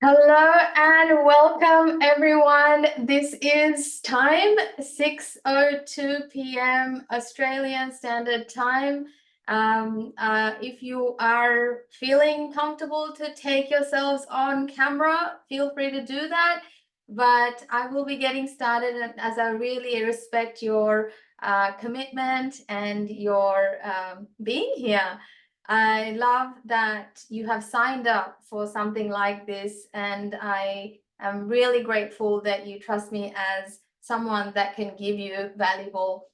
Hello and welcome everyone. This is time 6:02 p.m. Australian Standard Time. If you are feeling comfortable to take yourselves on camera, feel free to do that. But I will be getting started as I really respect your commitment and your being here. I love that you have signed up for something like this, and I am really grateful that you trust me as someone that can give you valuable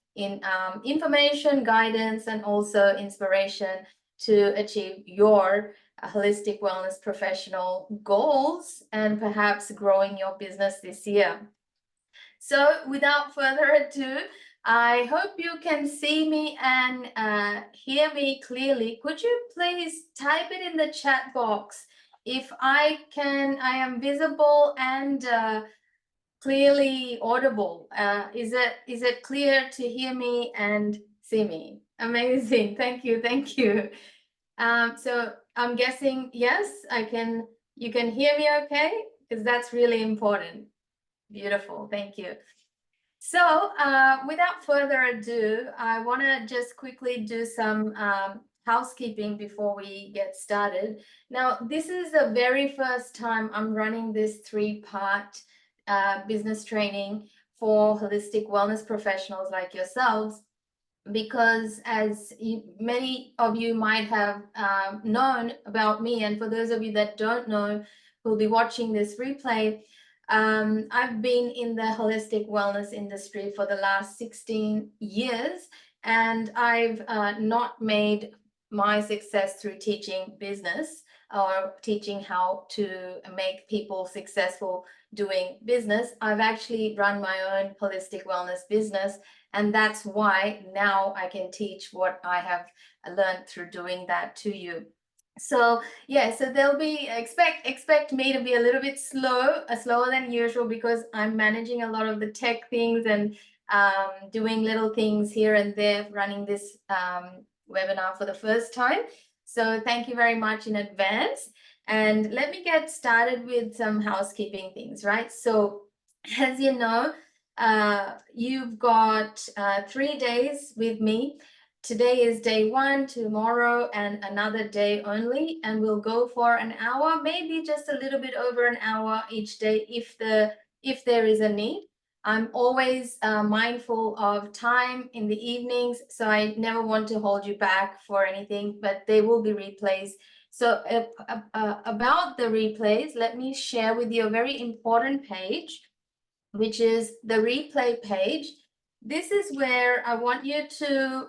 information, guidance, and also inspiration to achieve your holistic wellness professional goals and perhaps growing your business this year. So without further ado, I hope you can see me and hear me clearly. Could you please type it in the chat box if I am visible and clearly audible. Is it clear to hear me and see me? Amazing. Thank you. Thank you. So I'm guessing yes, you can hear me okay? Because that's really important. Beautiful. Thank you. So without further ado, I want to just quickly do some housekeeping before we get started. Now, this is the very first time I'm running this three-part business training for holistic wellness professionals like yourselves, because as many of you might have known about me, and for those of you that don't know who'll be watching this replay, I've been in the holistic wellness industry for the last 16 years, and I've not made my success through teaching business or teaching how to make people successful doing business. I've actually run my own holistic wellness business, and that's why now I can teach what I have learned through doing that to you. So yeah, so there'll be expect me to be a little bit slower than usual, because I'm managing a lot of the tech things and doing little things here and there, running this webinar for the first time. So thank you very much in advance. And let me get started with some housekeeping things, right? So as you know, you've got 3 days with me. Today is day one, tomorrow and another day only, and we'll go for an hour, maybe just a little bit over an hour each day if there is a need. I'm always mindful of time in the evenings, so I never want to hold you back for anything, but they will be replays. So about the replays, let me share with you a very important page, which is the replay page. This is where I want you to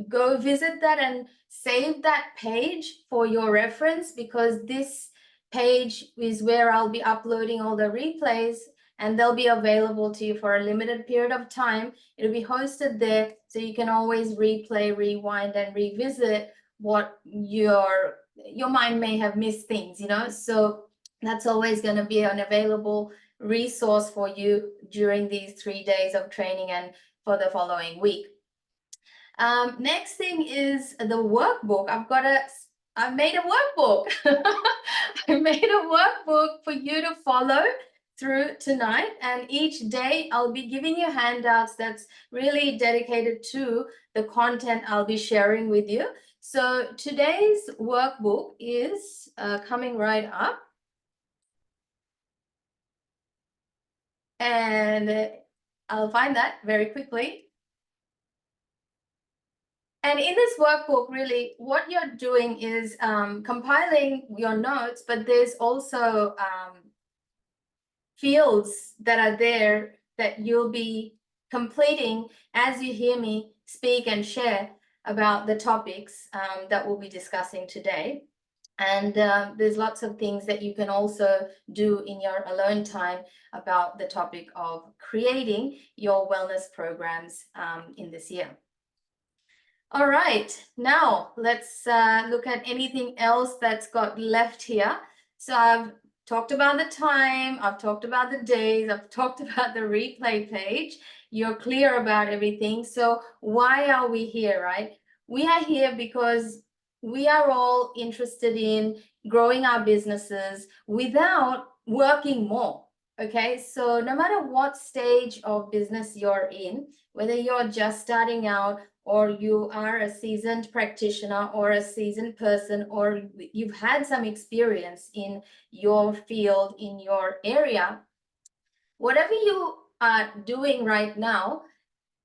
go visit that and save that page for your reference, because this page is where I'll be uploading all the replays, and they'll be available to you for a limited period of time. It'll be hosted there, so you can always replay, rewind, and revisit what your mind may have missed things, so that's always going to be an available resource for you during these 3 days of training and for the following week. Next thing is the workbook. I've made a workbook. I made a workbook for you to follow through tonight, and each day I'll be giving you handouts that's really dedicated to the content I'll be sharing with you. So today's workbook is coming right up. And I'll find that very quickly. And in this workbook, really, what you're doing is compiling your notes, but there's also fields that are there that you'll be completing as you hear me speak and share about the topics that we'll be discussing today. And there's lots of things that you can also do in your alone time about the topic of creating your wellness programs in this year. All right, now let's look at anything else that's got left here. So I've talked about the time, I've talked about the days, I've talked about the replay page. You're clear about everything. So why are we here, right? We are here because we are all interested in growing our businesses without working more. Okay, so no matter what stage of business you're in, whether you're just starting out or you are a seasoned practitioner or a seasoned person, or you've had some experience in your field, in your area, whatever you are doing right now,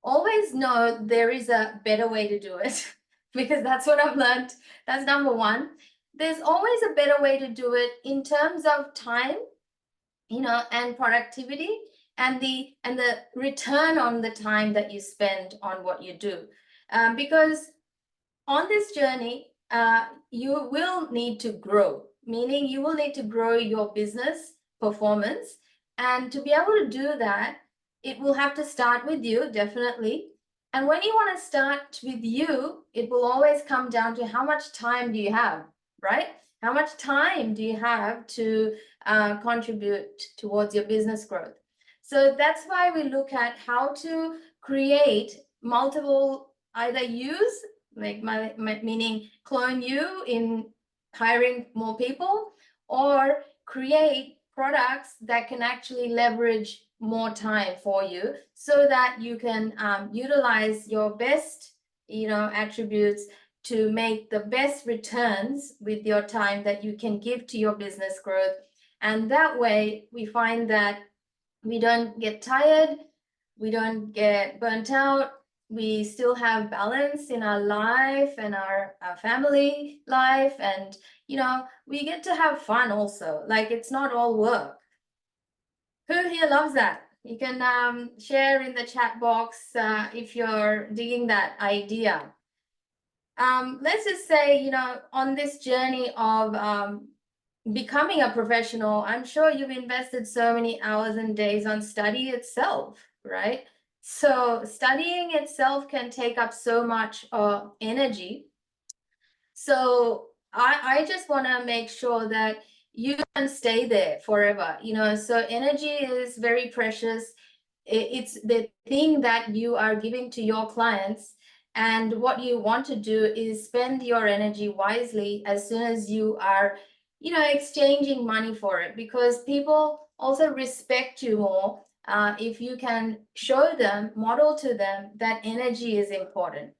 always know there is a better way to do it because that's what I've learned. That's number one. There's always a better way to do it in terms of time, and productivity, and the return on the time that you spend on what you do. Because on this journey, you will need to grow, meaning you will need to grow your business performance. And to be able to do that, it will have to start with you, definitely. And when you want to start with you, it will always come down to how much time do you have, right? How much time do you have to contribute towards your business growth? So that's why we look at how to create multiple, either use like meaning clone you in hiring more people, or create products that can actually leverage more time for you so that you can utilize your best attributes to make the best returns with your time that you can give to your business growth. And that way we find that we don't get tired, we don't get burnt out, we still have balance in our life and our family life, and we get to have fun also. Like, it's not all work. Who here loves that? You can share in the chat box if you're digging that idea. Let's just say, on this journey of becoming a professional, I'm sure you've invested so many hours and days on study itself, right? So studying itself can take up so much energy. So I just want to make sure that you can stay there forever, so energy is very precious. It's the thing that you are giving to your clients. And what you want to do is spend your energy wisely as soon as you are, exchanging money for it, because people also respect you more if you can show them, model to them that energy is important.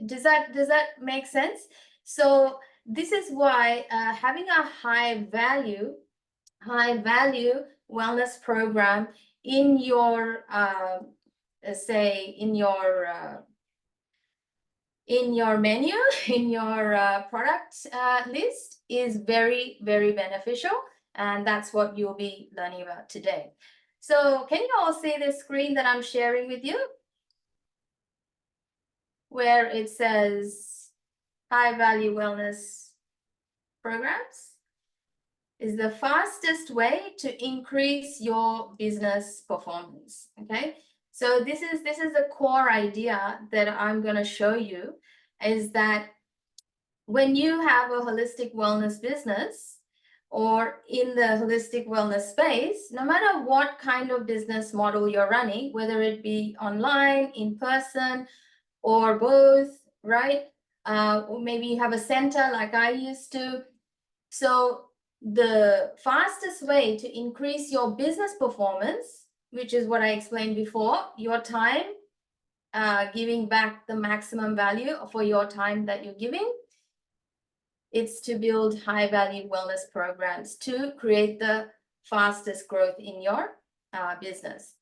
Does that make sense? So this is why having a high value wellness program in your say in your menu, in your product list, is very, very beneficial. And that's what you'll be learning about today. So can you all see the screen that I'm sharing with you, where it says high value wellness programs is the fastest way to increase your business performance? Okay, so this is the core idea that I'm going to show you, is that when you have a holistic wellness business, or in the holistic wellness space, no matter what kind of business model you're running, whether it be online, in person, or both, right? Or maybe you have a center like I used to. So the fastest way to increase your business performance, which is what I explained before, your time, giving back the maximum value for your time that you're giving, it's to build high value wellness programs to create the fastest growth in your business.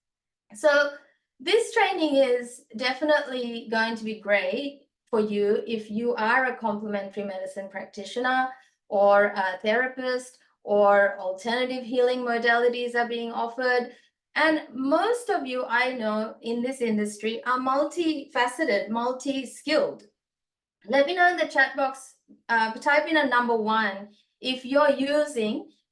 So this training is definitely going to be great for you if you are a complementary medicine practitioner or a therapist, or alternative healing modalities are being offered. And most of you, I know, in this industry are multifaceted, multi-skilled. Let me know in the chat box, type in a number 1 if you're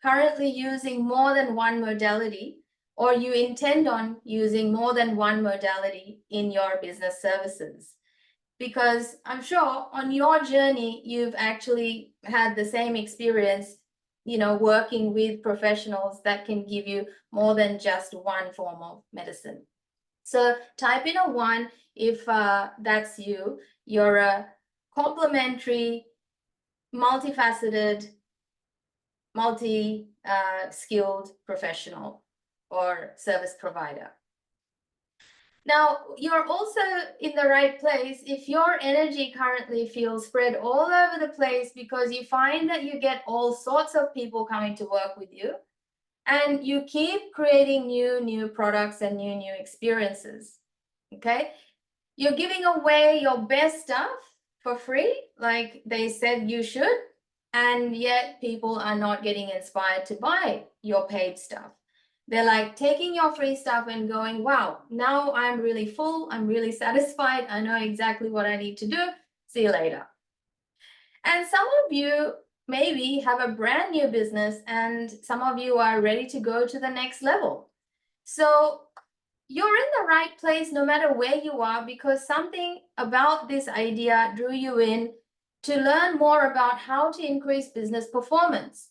currently using more than one modality, or you intend on using more than one modality in your business services. Because I'm sure on your journey, you've actually had the same experience, working with professionals that can give you more than just one form of medicine. So type in a 1 if that's you. You're a complementary multifaceted, multi-skilled professional or service provider. Now, you're also in the right place if your energy currently feels spread all over the place because you find that you get all sorts of people coming to work with you and you keep creating new products and new experiences. Okay? You're giving away your best stuff for free, like they said you should, and yet people are not getting inspired to buy your paid stuff. They're like taking your free stuff and going, wow, now I'm really full, I'm really satisfied, I know exactly what I need to do, see you later. And some of you maybe have a brand new business and some of you are ready to go to the next level. So you're in the right place no matter where you are because something about this idea drew you in to learn more about how to increase business performance.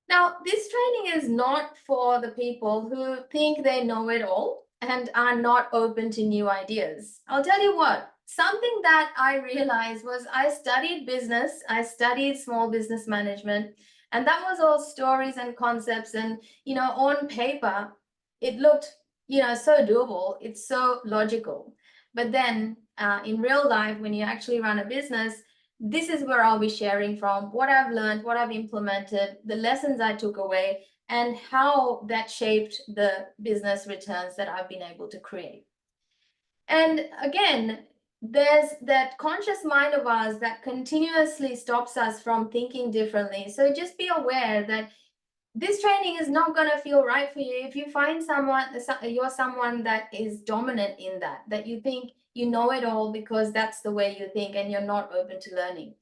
Now, this training is not for the people who think they know it all and are not open to new ideas. I'll tell you what, something that I realized was I studied business, I studied small business management, and that was all stories and concepts. And, on paper, it looked, so doable. It's so logical. But then in real life, when you actually run a business, this is where I'll be sharing from what I've learned, what I've implemented, the lessons I took away, and how that shaped the business returns that I've been able to create. And again, there's that conscious mind of ours that continuously stops us from thinking differently. So just be aware that this training is not going to feel right for you if you find you're someone that is dominant in that you think you know it all because that's the way you think and you're not open to learning.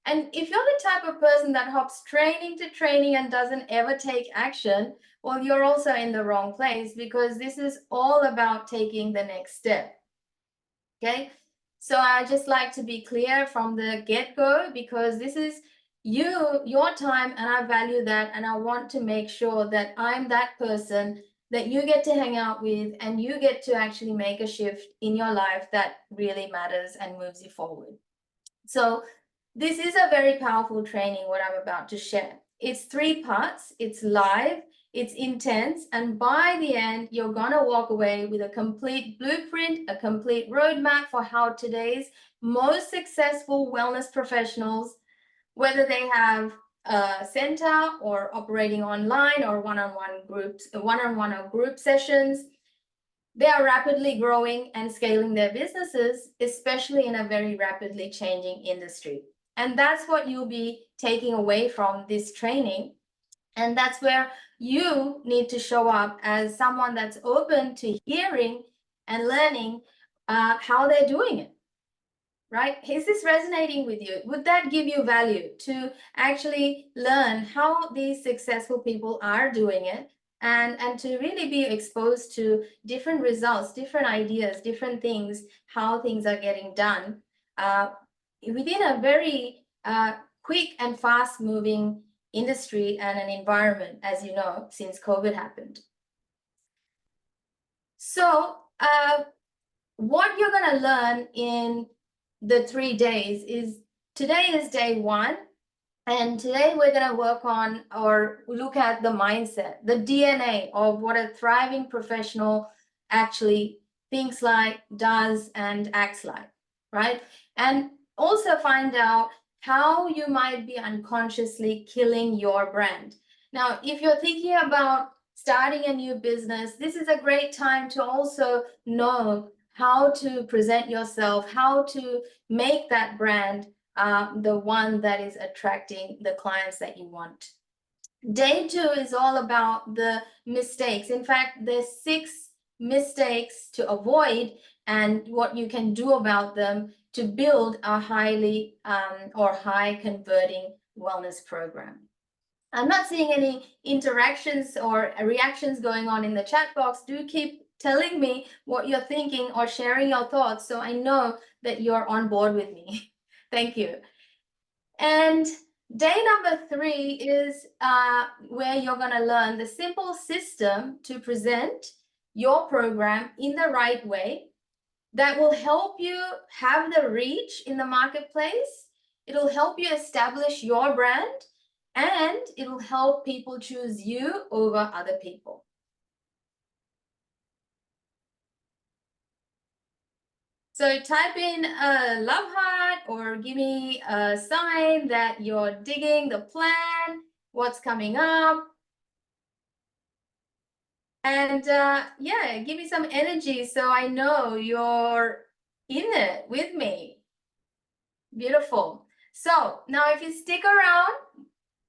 And if you're the type of person that hops training to training and doesn't ever take action, well, you're also in the wrong place because this is all about taking the next step. Okay, so I just like to be clear from the get-go because this is your time and I value that, and I want to make sure that I'm that person that you get to hang out with and you get to actually make a shift in your life that really matters and moves you forward. So this is a very powerful training, what I'm about to share. It's 3 parts, it's live, it's intense, and by the end, you're gonna walk away with a complete blueprint, a complete roadmap for how today's most successful wellness professionals, whether they have a center or operating online or one-on-one groups, one-on-one or group sessions, they are rapidly growing and scaling their businesses, especially in a very rapidly changing industry. And that's what you'll be taking away from this training. And that's where you need to show up as someone that's open to hearing and learning how they're doing it. Right? Is this resonating with you? Would that give you value to actually learn how these successful people are doing it and to really be exposed to different results, different ideas, different things, how things are getting done within a very quick and fast moving industry and an environment, as you know, since COVID happened. So what you're going to learn in the 3 days is, today is day 1, and today we're going to work on or look at the mindset, the DNA of what a thriving professional actually thinks like, does, and acts like, right? And also find out how you might be unconsciously killing your brand. Now, if you're thinking about starting a new business, this is a great time to also know how to present yourself, how to make that brand the one that is attracting the clients that you want. Day 2 is all about the mistakes. In fact, there's 6 mistakes to avoid and what you can do about them to build a highly or high converting wellness program. I'm not seeing any interactions or reactions going on in the chat box. Do keep telling me what you're thinking or sharing your thoughts so I know that you're on board with me. Thank you. And day number 3 is where you're going to learn the simple system to present your program in the right way that will help you have the reach in the marketplace. It'll help you establish your brand, and it'll help people choose you over other people. So type in a love heart or give me a sign that you're digging the plan, what's coming up. And yeah, give me some energy so I know you're in it with me. Beautiful. So now if you stick around,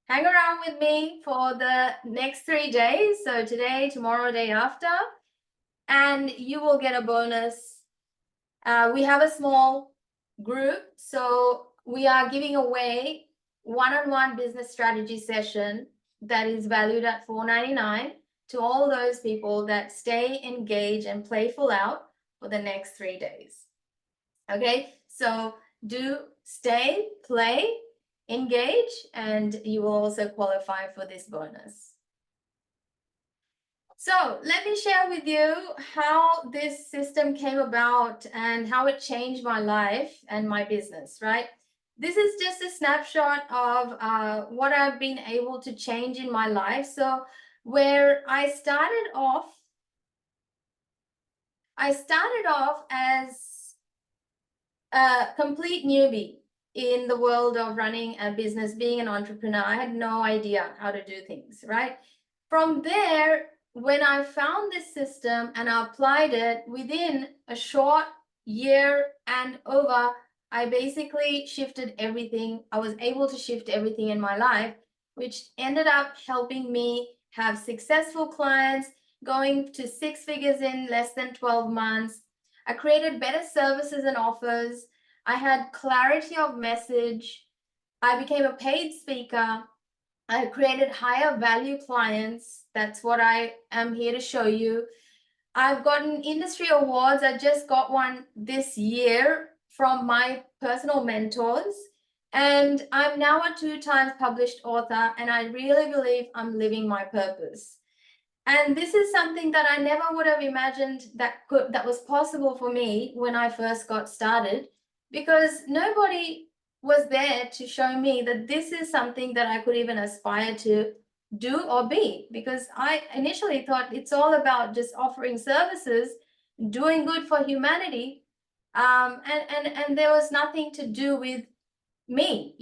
hang around with me for the next 3 days. So today, tomorrow, day after, and you will get a bonus. We have a small group, so we are giving away one-on-one business strategy session that is valued at $4.99 to all those people that stay engaged and playful out for the next 3 days. Okay, so do stay, play, engage, and you will also qualify for this bonus. So let me share with you how this system came about and how it changed my life and my business, right? This is just a snapshot of what I've been able to change in my life. So where I started off as a complete newbie in the world of running a business, being an entrepreneur. I had no idea how to do things, right? From there, when I found this system and I applied it within a short year and over, I basically shifted everything. I was able to shift everything in my life, which ended up helping me have successful clients, going to 6 figures in less than 12 months. I created better services and offers. I had clarity of message. I became a paid speaker. I created higher value clients. That's what I am here to show you. I've gotten industry awards. I just got one this year from my personal mentors. And I'm now a 2 times published author, and I really believe I'm living my purpose. And this is something that I never would have imagined that was possible for me when I first got started, because nobody was there to show me that this is something that I could even aspire to do or be, because I initially thought it's all about just offering services, doing good for humanity, and there was nothing to do with me,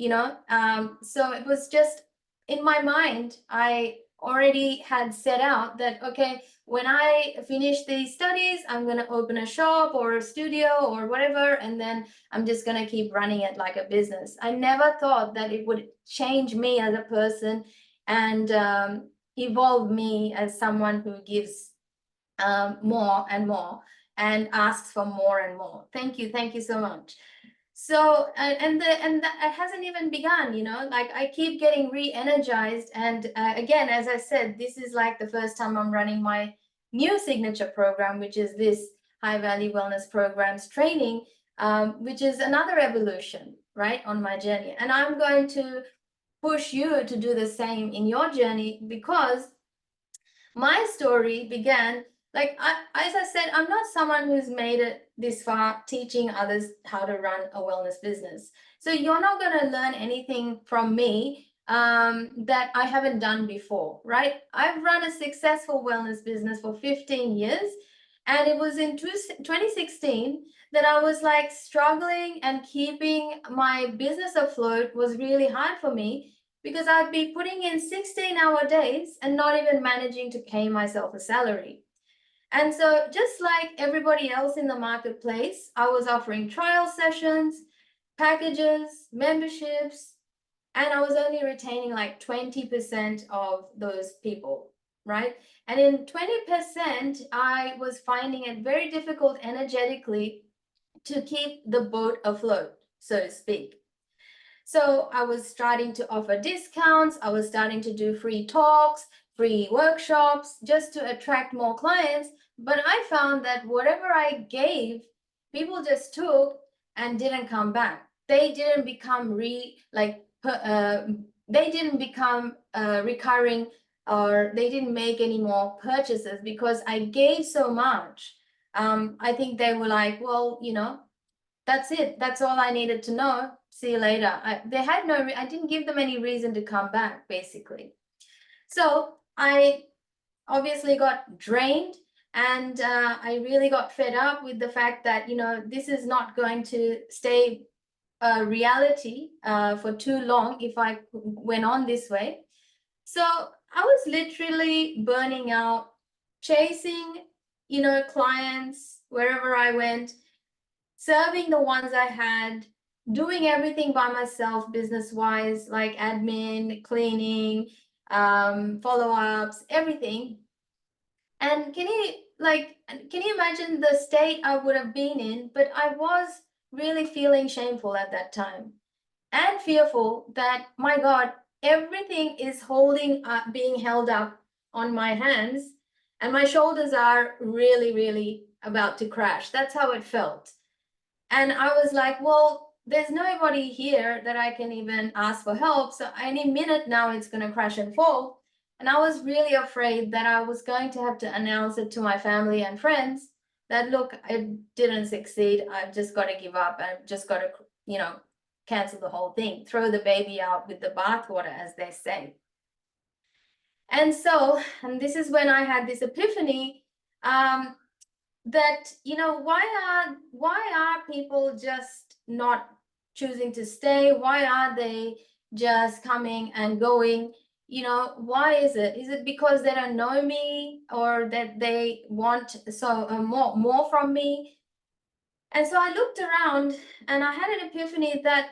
so it was just in my mind. I already had set out that, okay, when I finish these studies, I'm going to open a shop or a studio or whatever, and then I'm just going to keep running it like a business. I never thought that it would change me as a person and evolve me as someone who gives more and more and asks for more and more. Thank you so much. So and that it hasn't even begun, like I keep getting re-energized. And again, as I said, this is like the first time I'm running my new signature program, which is this high value wellness programs training, which is another evolution, right, on my journey. And I'm going to push you to do the same in your journey, because my story began, like as I said, I'm not someone who's made it this far teaching others how to run a wellness business. So you're not going to learn anything from me that I haven't done before, right? I've run a successful wellness business for 15 years. And it was in 2016 that I was like struggling, and keeping my business afloat was really hard for me, because I'd be putting in 16-hour days and not even managing to pay myself a salary. And so just like everybody else in the marketplace, I was offering trial sessions, packages, memberships, and I was only retaining like 20% of those people, right? And in 20%, I was finding it very difficult energetically to keep the boat afloat, so to speak. So I was starting to offer discounts. I was starting to do free talks, free workshops, just to attract more clients. But I found that whatever I gave, people just took and didn't come back. They didn't become recurring, or they didn't make any more purchases, because I gave so much. I think they were like, well, that's it. That's all I needed to know. See you later. I didn't give them any reason to come back, basically. So I obviously got drained, and I really got fed up with the fact that, this is not going to stay a reality for too long if I went on this way. So I was literally burning out, chasing, clients wherever I went, serving the ones I had, doing everything by myself, business wise, like admin, cleaning, follow-ups, everything. And can you imagine the state I would have been in? But I was really feeling shameful at that time and fearful that, my God, everything is being held up on my hands, and my shoulders are really, really about to crash. That's how it felt. And I was like, well, there's nobody here that I can even ask for help. So any minute now it's going to crash and fall. And I was really afraid that I was going to have to announce it to my family and friends that, look, I didn't succeed. I've just got to give up. I've just got to, cancel the whole thing, throw the baby out with the bathwater, as they say. And this is when I had this epiphany, that, why are people just not choosing to stay? Why are they just coming and going? Why is it? Is it because they don't know me, or that they want more from me? And so I looked around and I had an epiphany that,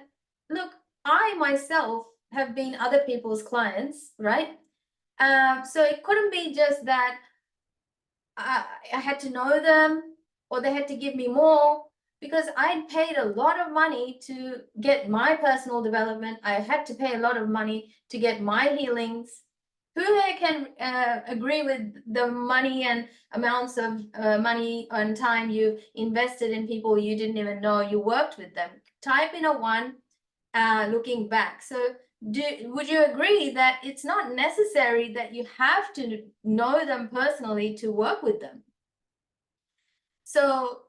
look, I myself have been other people's clients, right? So it couldn't be just that I had to know them or they had to give me more, because I'd paid a lot of money to get my personal development. I had to pay a lot of money to get my healings. Who here can agree with the money and amounts of money and time you invested in people you didn't even know you worked with them? Type in a 1 looking back. So would you agree that it's not necessary that you have to know them personally to work with them? So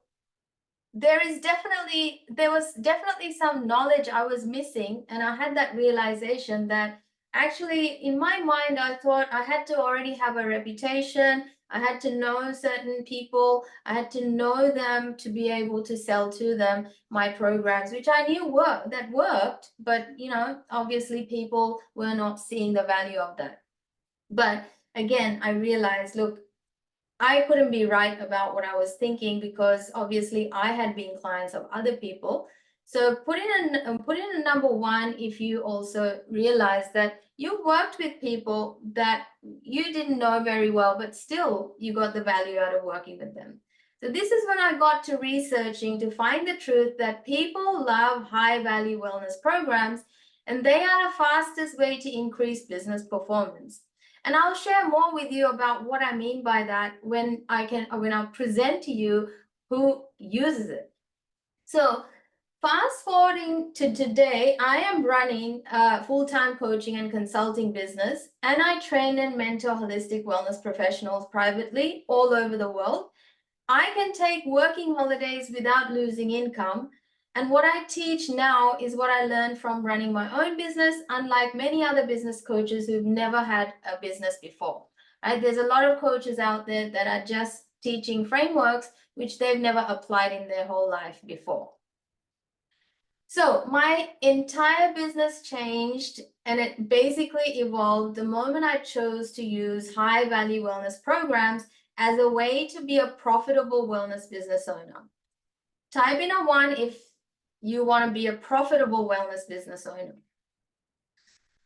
there was definitely some knowledge I was missing, and I had that realization that actually, in my mind, I thought I had to already have a reputation. I had to know certain people. I had to know them to be able to sell to them my programs, which I knew worked, but obviously people were not seeing the value of that. But again, I realized, look, I couldn't be right about what I was thinking, because obviously I had been clients of other people. So put in a number 1 if you also realize that you worked with people that you didn't know very well, but still you got the value out of working with them. So this is when I got to researching to find the truth that people love high value wellness programs, and they are the fastest way to increase business performance. And I'll share more with you about what I mean by that when I'll present to you who uses it. So fast forwarding to today, I am running a full-time coaching and consulting business, and I train and mentor holistic wellness professionals privately all over the world. I can take working holidays without losing income. And what I teach now is what I learned from running my own business, unlike many other business coaches who've never had a business before. Right? There's a lot of coaches out there that are just teaching frameworks which they've never applied in their whole life before. So my entire business changed, and it basically evolved the moment I chose to use high value wellness programs as a way to be a profitable wellness business owner. Type in a 1 if you want to be a profitable wellness business owner.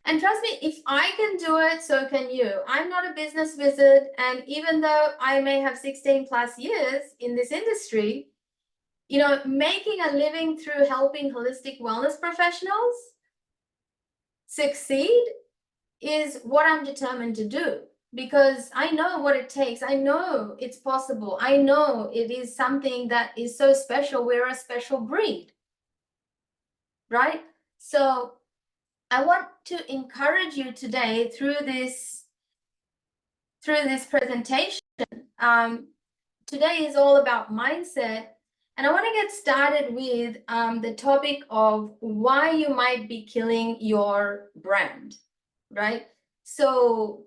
And trust me, if I can do it, so can you. I'm not a business wizard, and even though I may have 16 plus years in this industry, making a living through helping holistic wellness professionals succeed is what I'm determined to do, because I know what it takes. I know it's possible. I know it is something that is so special. We're a special breed, right? So I want to encourage you today through this presentation today is all about mindset. And I want to get started with the topic of why you might be killing your brand, right? So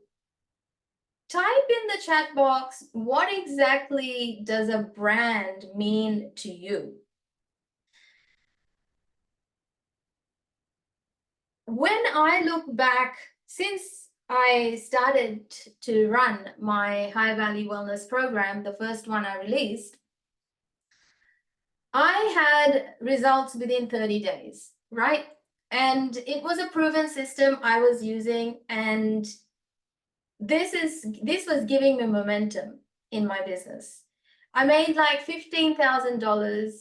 type in the chat box, what exactly does a brand mean to you? When I look back, since I started to run my high value wellness program, the first one I released, I had results within 30 days, right? And it was a proven system I was using, and this was giving me momentum in my business. I made like $15,000,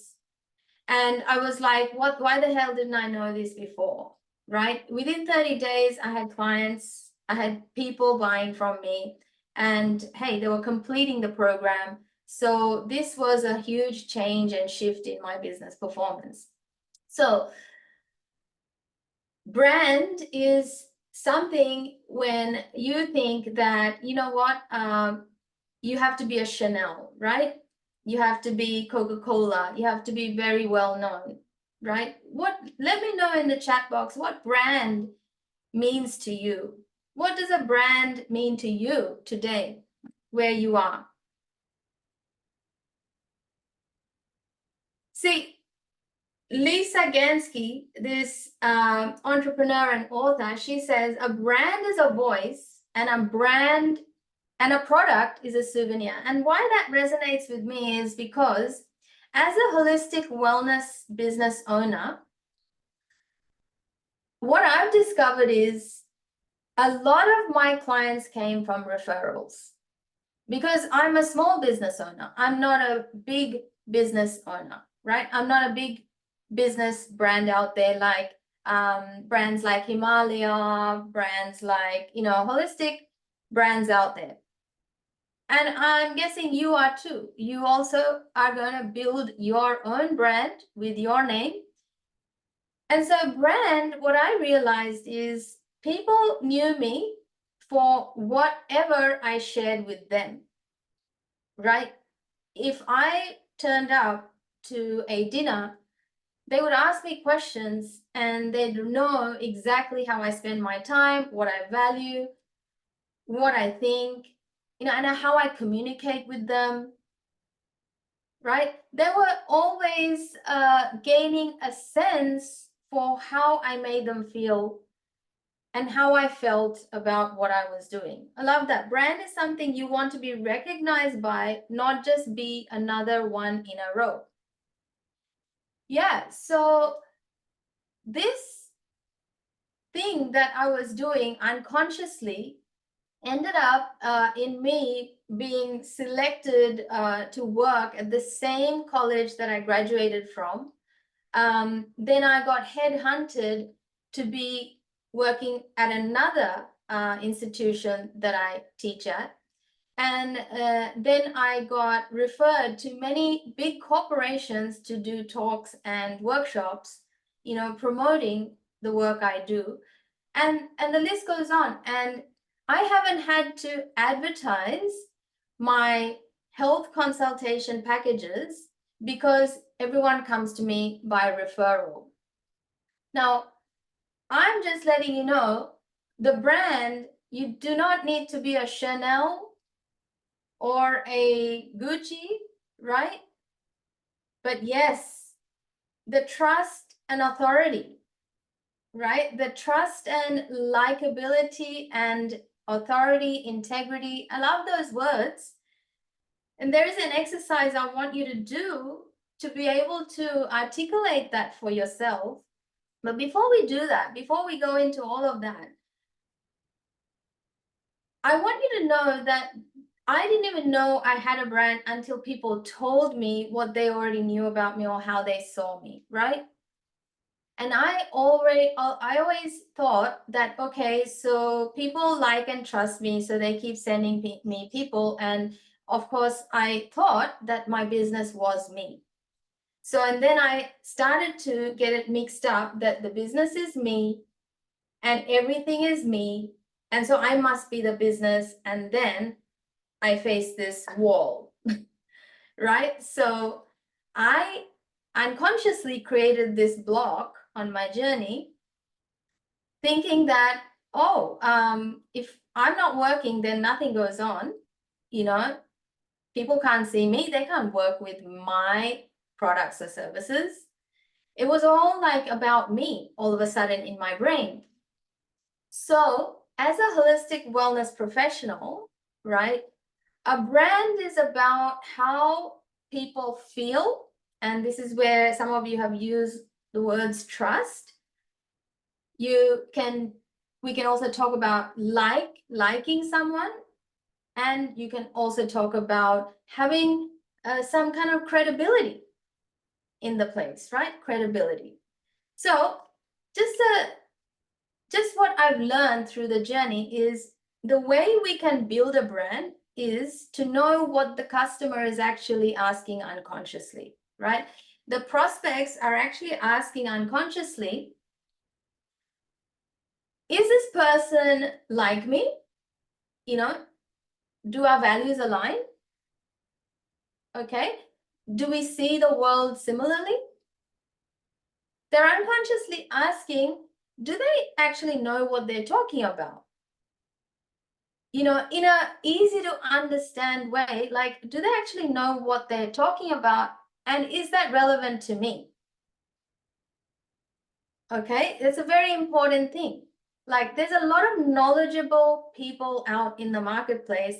and I was like, why the hell didn't I know this before? Right? Within 30 days, I had clients, I had people buying from me, and hey, they were completing the program. So this was a huge change and shift in my business performance. So brand is something when you think that, you know what, you have to be a Chanel, right? You have to be Coca-Cola. You have to be very well known, right? Let me know in the chat box what brand means to you. What does a brand mean to you today, where you are? See, Lisa Gansky, this entrepreneur and author, she says a brand is a voice, and a brand and a product is a souvenir. And why that resonates with me is because as a holistic wellness business owner, what I've discovered is a lot of my clients came from referrals because I'm a small business owner. I'm not a big business owner, right? I'm not a big business brand out there like brands like Himalaya, brands like, holistic brands out there. And I'm guessing you are too. You also are going to build your own brand with your name. And so brand, what I realized is people knew me for whatever I shared with them, right? If I turned up to a dinner, they would ask me questions and they'd know exactly how I spend my time, what I value, what I think, and how I communicate with them, right? They were always gaining a sense for how I made them feel and how I felt about what I was doing. I love that. Brand is something you want to be recognized by, not just be another one in a row. Yeah, so this thing that I was doing unconsciously ended up in me being selected to work at the same college that I graduated from. Then I got headhunted to be working at another institution that I teach at. And then I got referred to many big corporations to do talks and workshops, promoting the work I do. And the list goes on. And I haven't had to advertise my health consultation packages because everyone comes to me by referral. Now, I'm just letting you know, the brand, you do not need to be a Chanel or a Gucci, right? But yes, the trust and authority, right? The trust and likability and authority, integrity. I love those words. And there is an exercise I want you to do to be able to articulate that for yourself. But before we do that, before we go into all of that, I want you to know that I didn't even know I had a brand until people told me what they already knew about me or how they saw me, right? And I always thought that, okay, so people like and trust me, so they keep sending me people. And of course, I thought that my business was me. So, and then I started to get it mixed up that the business is me and everything is me. And so I must be the business. And then I face this wall. right? So I unconsciously created this block on my journey, thinking that, oh, if I'm not working, then nothing goes on. You know, people can't see me, they can't work with my products or services. It was all like about me all of a sudden in my brain. So, as a holistic wellness professional, right, a brand is about how people feel. And this is where some of you have used the words trust. We can also talk about liking someone, and you can also talk about having some kind of credibility in the place, right? Credibility. So just what I've learned through the journey is the way we can build a brand is to know what the customer is actually asking unconsciously, right? The prospects are actually asking unconsciously, is this person like me? You know, do our values align? Okay. Do we see the world similarly? They're unconsciously asking, do they actually know what they're talking about? You know, in a easy to understand way, like, do they actually know what they're talking about? And is that relevant to me? Okay, that's a very important thing. Like, there's a lot of knowledgeable people out in the marketplace,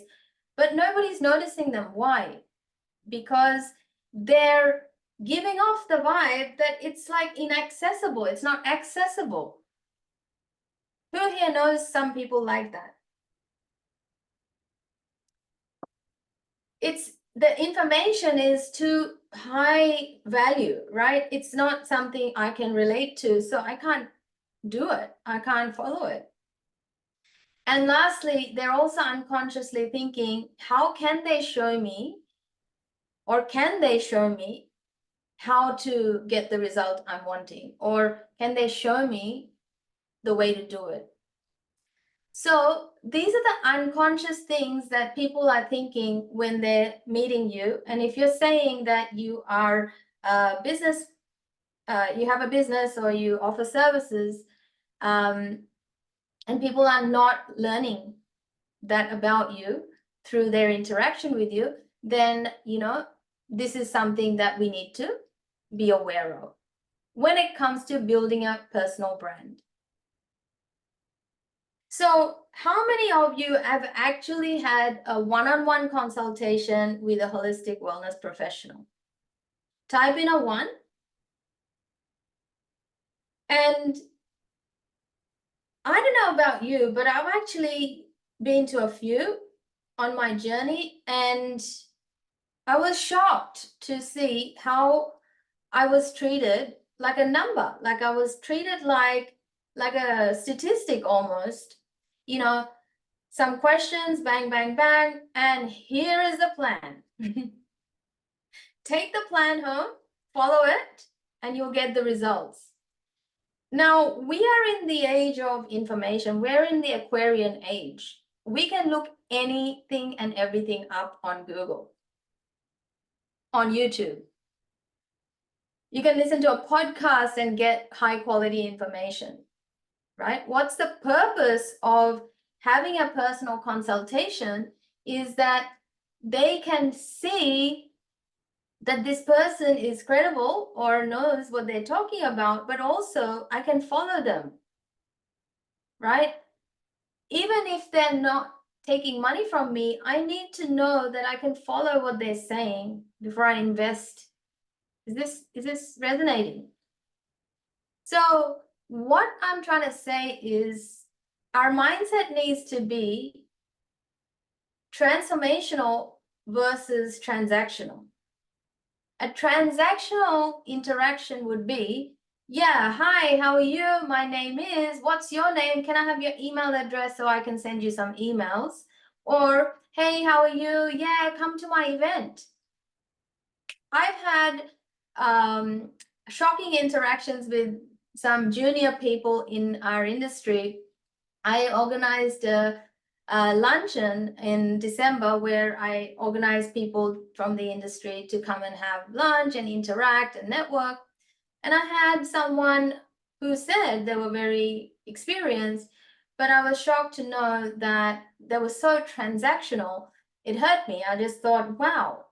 but nobody's noticing them. Why? Because they're giving off the vibe that it's like inaccessible. It's not accessible. Who here knows some people like that? It's the information is too high value, right? It's not something I can relate to, so I can't do it. I can't follow it. And lastly, they're also unconsciously thinking, how can they show me, or can they show me how to get the result I'm wanting? Or can they show me the way to do it? So these are the unconscious things that people are thinking when they're meeting you. And if you're saying that you are a business, you have a business or you offer services, and people are not learning that about you through their interaction with you, then, you know, this is something that we need to be aware of when it comes to building a personal brand. So how many of you have actually had a one-on-one consultation with a holistic wellness professional? Type in a 1. And I don't know about you, but I've actually been to a few on my journey, and I was shocked to see how I was treated like a number, like I was treated like a statistic almost. You know, some questions, bang, bang, bang, and here is the plan. Take the plan home, follow it, and you'll get the results. Now, we are in the age of information. We're in the Aquarian age. We can look anything and everything up on Google, on YouTube. You can listen to a podcast and get high quality information, right? What's the purpose of having a personal consultation is that they can see that this person is credible or knows what they're talking about, but also I can follow them, right? Even if they're not taking money from me, I need to know that I can follow what they're saying before I invest. Is this resonating? So what I'm trying to say is our mindset needs to be transformational versus transactional. A transactional interaction would be, yeah, hi, how are you? My name is, what's your name? Can I have your email address so I can send you some emails? Or, hey, how are you? Yeah, come to my event. I've had shocking interactions with some junior people in our industry. I organized a luncheon in December where I organized people from the industry to come and have lunch and interact and network. And I had someone who said they were very experienced, but I was shocked to know that they were so transactional. It hurt me. I just thought, wow,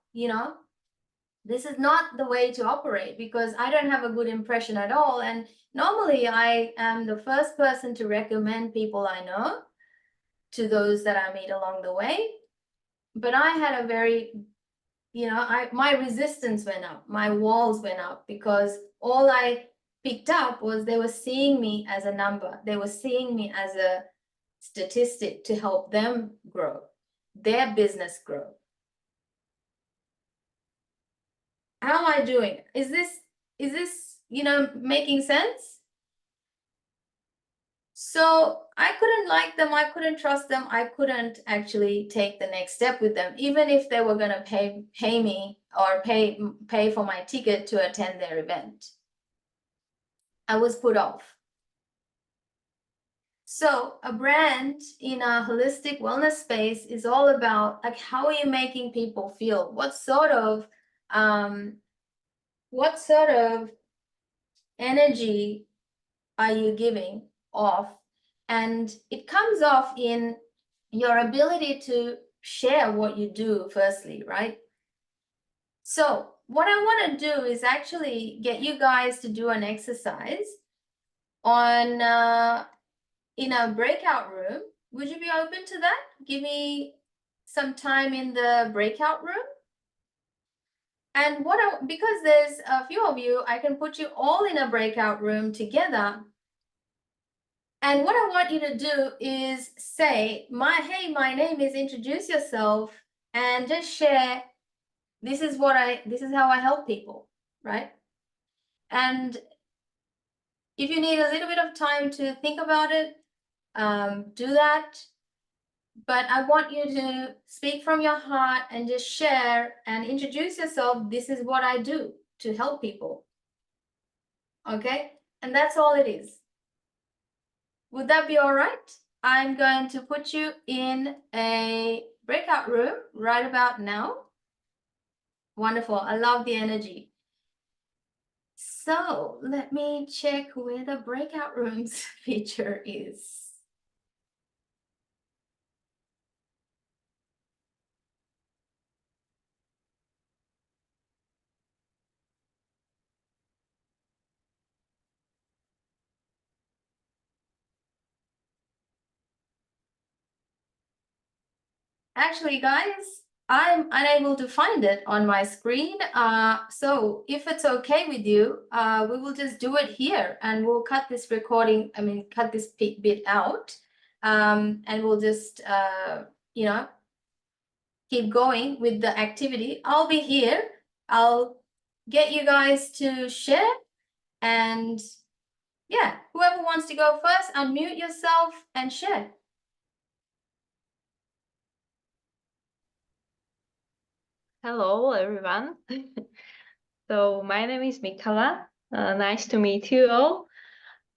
this is not the way to operate, because I don't have a good impression at all. And normally I am the first person to recommend people I know to those that I meet along the way. But I had a very, my resistance went up, my walls went up, because all I picked up was they were seeing me as a number. They were seeing me as a statistic to help them grow, their business grow. How am I doing? Is this, making sense? So I couldn't like them, I couldn't trust them, I couldn't actually take the next step with them, even if they were gonna pay me or pay for my ticket to attend their event. I was put off. So a brand in a holistic wellness space is all about, like, how are you making people feel? What sort of energy are you giving off? And it comes off in your ability to share what you do, firstly, right? So what I want to do is actually get you guys to do an exercise on in a breakout room. Would you be open to that? Give me some time in the breakout room. And because there's a few of you, I can put you all in a breakout room together. And what I want you to do is say, hey, my name is, introduce yourself, and just share, this is how I help people, right? And if you need a little bit of time to think about it, do that. But I want you to speak from your heart and just share and introduce yourself. This is what I do to help people. Okay? And that's all it is. Would that be all right? I'm going to put you in a breakout room right about now. Wonderful. I love the energy. So let me check where the breakout rooms feature is. Actually, guys, I'm unable to find it on my screen. So if it's okay with you, we will just do it here, and we'll cut this recording, cut this bit out, and we'll just, keep going with the activity. I'll be here. I'll get you guys to share, and yeah, whoever wants to go first, unmute yourself and share. Hello, everyone. So my name is Mikala. Nice to meet you all.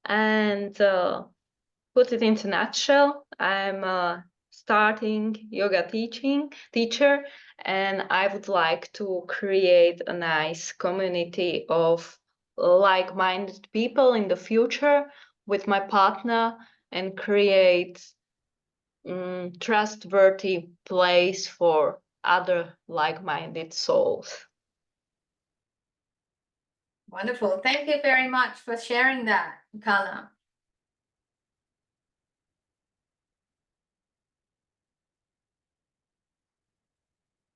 And put it into a nutshell, I'm a starting yoga teacher, and I would like to create a nice community of like-minded people in the future with my partner and create trustworthy place for other like-minded souls. Wonderful. Thank you very much for sharing that, Kala.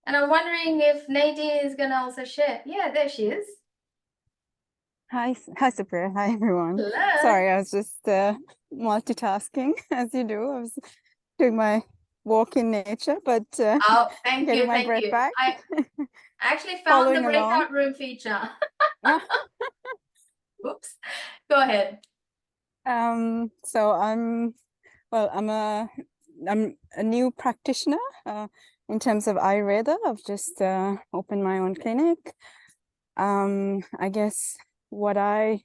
And I'm wondering if Nadine is going to also share. Yeah, there she is. Hi, Supriya. Hi, everyone. Hello. Sorry, I was just multitasking, as you do. I was doing my walk in nature, but Oh, thank getting you, my thank breath you. back. I actually found the Following breakout along. room feature. Ah, Oops. Go ahead. so I'm a new practitioner in terms of Ayurveda. I've just opened my own clinic. I guess what I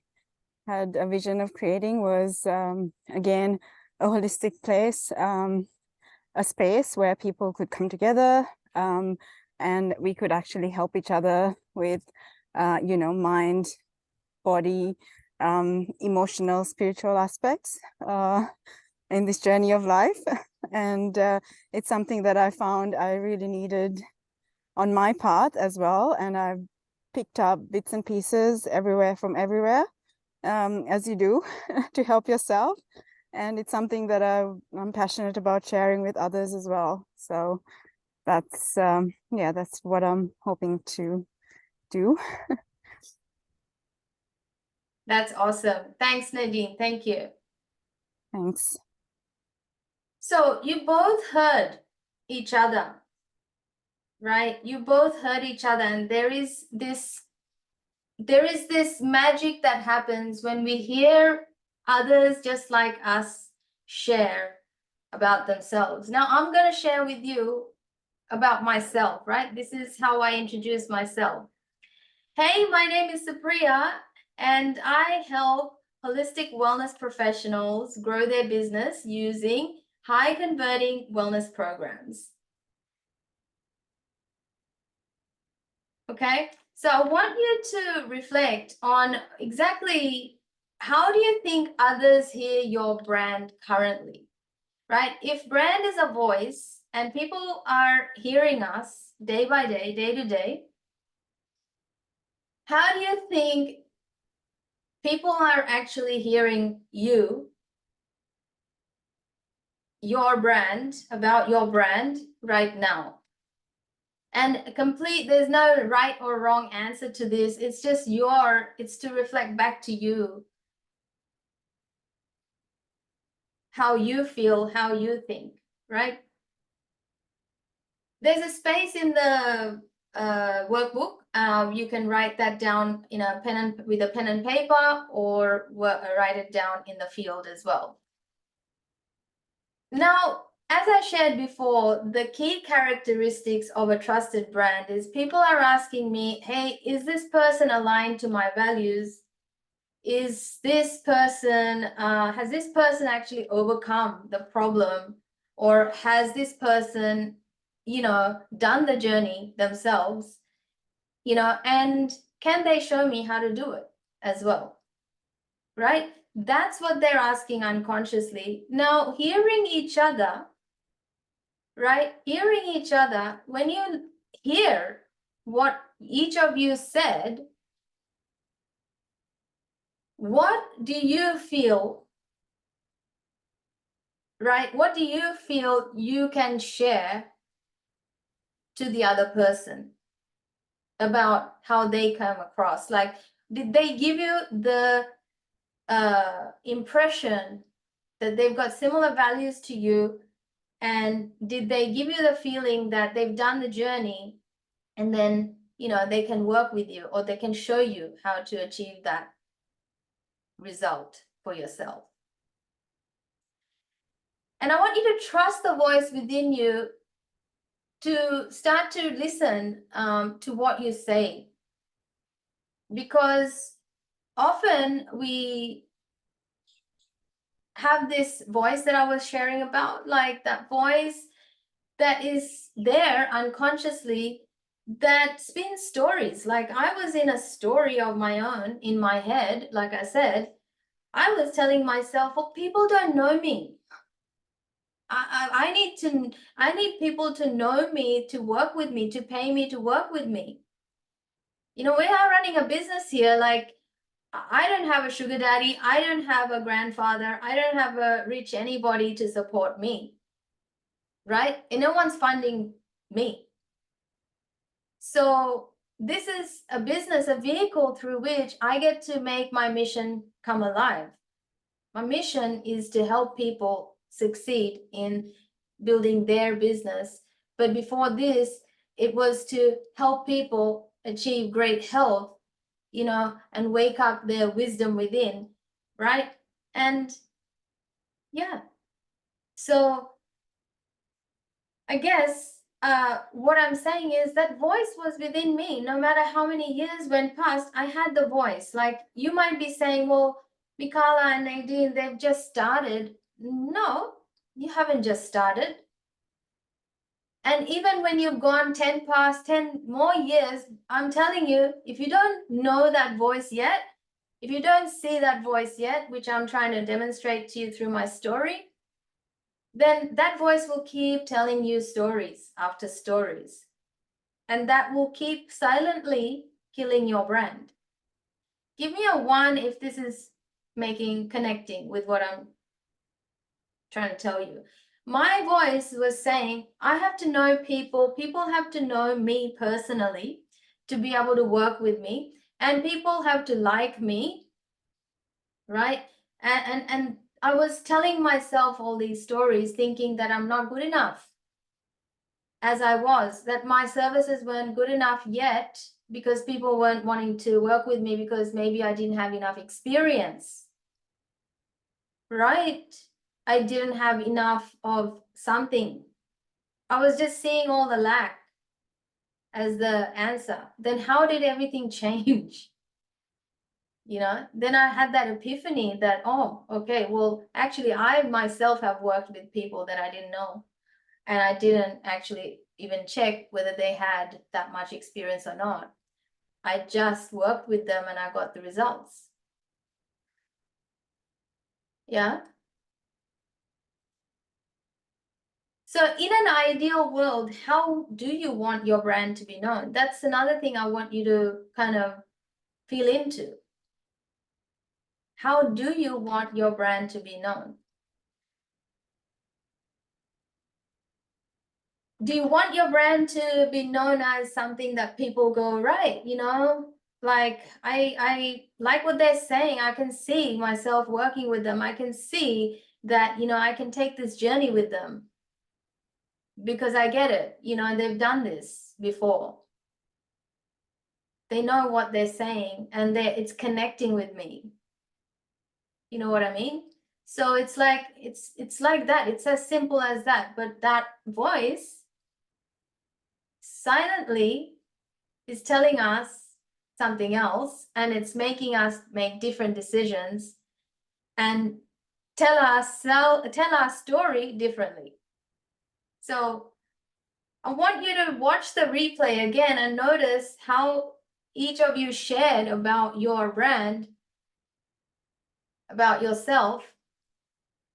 had a vision of creating was again a holistic place a space where people could come together, and we could actually help each other with, mind, body, emotional, spiritual aspects in this journey of life. And it's something that I found I really needed on my part as well. And I've picked up bits and pieces from everywhere, as you do, to help yourself. And it's something that I'm passionate about sharing with others as well. So that's what I'm hoping to do. That's awesome. Thanks, Nadine. Thank you. Thanks. So you both heard each other, right? You both heard each other, and there is this magic that happens when we hear others just like us share about themselves. Now I'm going to share with you about myself, right? This is how I introduce myself. Hey, my name is Supriya, and I help holistic wellness professionals grow their business using high converting wellness programs. Okay, so I want you to reflect on exactly how do you think others hear your brand currently, right? If brand is a voice and people are hearing us day by day, day to day, how do you think people are actually hearing you, your brand, about your brand right now? And there's no right or wrong answer to this. It's just it's to reflect back to you how you feel, how you think, right? There's a space in the workbook. You can write that down with a pen and paper, or write it down in the field as well. Now, as I shared before, the key characteristics of a trusted brand is people are asking me, hey, is this person aligned to my values? Is this person, has this person actually overcome the problem? Or has this person, done the journey themselves? And can they show me how to do it as well? Right? That's what they're asking unconsciously. Now, hearing each other, right? Hearing each other, when you hear what each of you said, what do you feel, right? What do you feel you can share to the other person about how they come across? Like, did they give you the impression that they've got similar values to you? And did they give you the feeling that they've done the journey and then, they can work with you, or they can show you how to achieve that result for yourself? And I want you to trust the voice within you to start to listen to what you say. Because often we have this voice that I was sharing about, like that voice that is there unconsciously that spins stories. Like I was in a story of my own in my head. Like I said, I was telling myself, well, people don't know me. I need people to know me, to work with me, to pay me to work with me. We are running a business here. Like, I don't have a sugar daddy. I don't have a grandfather. I don't have a rich anybody to support me, right? And no one's funding me. So this is a business, a vehicle through which I get to make my mission come alive. My mission is to help people succeed in building their business. But before this, it was to help people achieve great health, and wake up their wisdom within, right? And yeah, so I guess what I'm saying is that voice was within me. No matter how many years went past, I had the voice. Like, you might be saying, well, Mikala and Nadine, they've just started. No, you haven't just started. And even when you've gone 10 past 10 more years, I'm telling you, if you don't know that voice yet, if you don't see that voice yet, which I'm trying to demonstrate to you through my story, then that voice will keep telling you stories after stories. And that will keep silently killing your brand. Give me a 1 if this is connecting with what I'm trying to tell you. My voice was saying, I have to know people have to know me personally to be able to work with me, and people have to like me, right? And I was telling myself all these stories thinking that I'm not good enough, as I was, that my services weren't good enough yet because people weren't wanting to work with me because maybe I didn't have enough experience, right? I didn't have enough of something. I was just seeing all the lack as the answer. Then how did everything change? You know, then I had that epiphany that, oh, okay, well, actually, I myself have worked with people that I didn't know. And I didn't actually even check whether they had that much experience or not. I just worked with them and I got the results. Yeah. So in an ideal world, how do you want your brand to be known? That's another thing I want you to kind of feel into. How do you want your brand to be known? Do you want your brand to be known as something that people go, right, you know, like I like what they're saying. I can see myself working with them. I can see that, you know, I can take this journey with them because I get it, you know, they've done this before. They know what they're saying and it's connecting with me. You know what I mean? So it's like that. It's as simple as that. But that voice silently is telling us something else, and it's making us make different decisions and tell our story differently. So I want you to watch the replay again and notice how each of you shared about your brand, about yourself.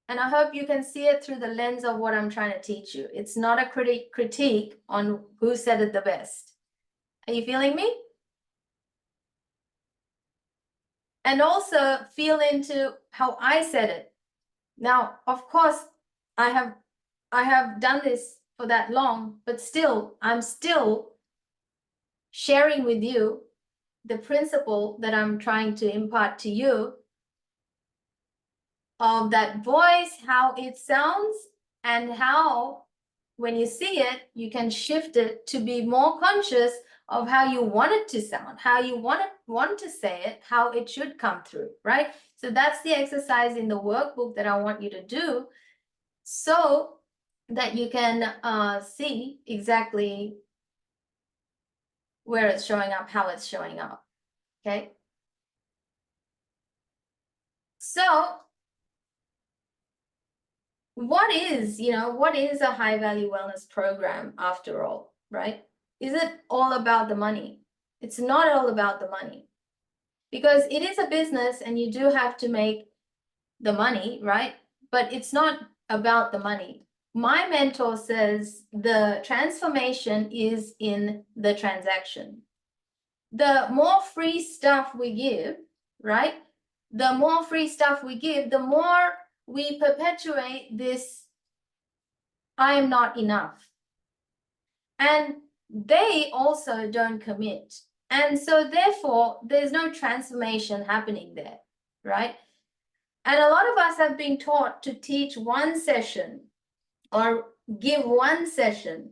And I hope you can see it through the lens of what I'm trying to teach you. It's not a critique on who said it the best. Are you feeling me? And also feel into how I said it. Now, of course, I have done this for that long, but still, I'm still sharing with you the principle that I'm trying to impart to you of that voice, how it sounds, and how when you see it, you can shift it to be more conscious of how you want it to sound, how you want to say it, how it should come through, right? So that's the exercise in the workbook that I want you to do so that you can see exactly where it's showing up, how it's showing up, okay? So what is a high value wellness program after all, right? Is it all about the money? It's not all about the money, because it is a business and you do have to make the money, right? But it's not about the money. My mentor says the transformation is in the transaction. The more free stuff we give, right? The more free stuff we give, the more we perpetuate this I am not enough. And they also don't commit. And so therefore, there's no transformation happening there, right? And a lot of us have been taught to teach one session or give one session,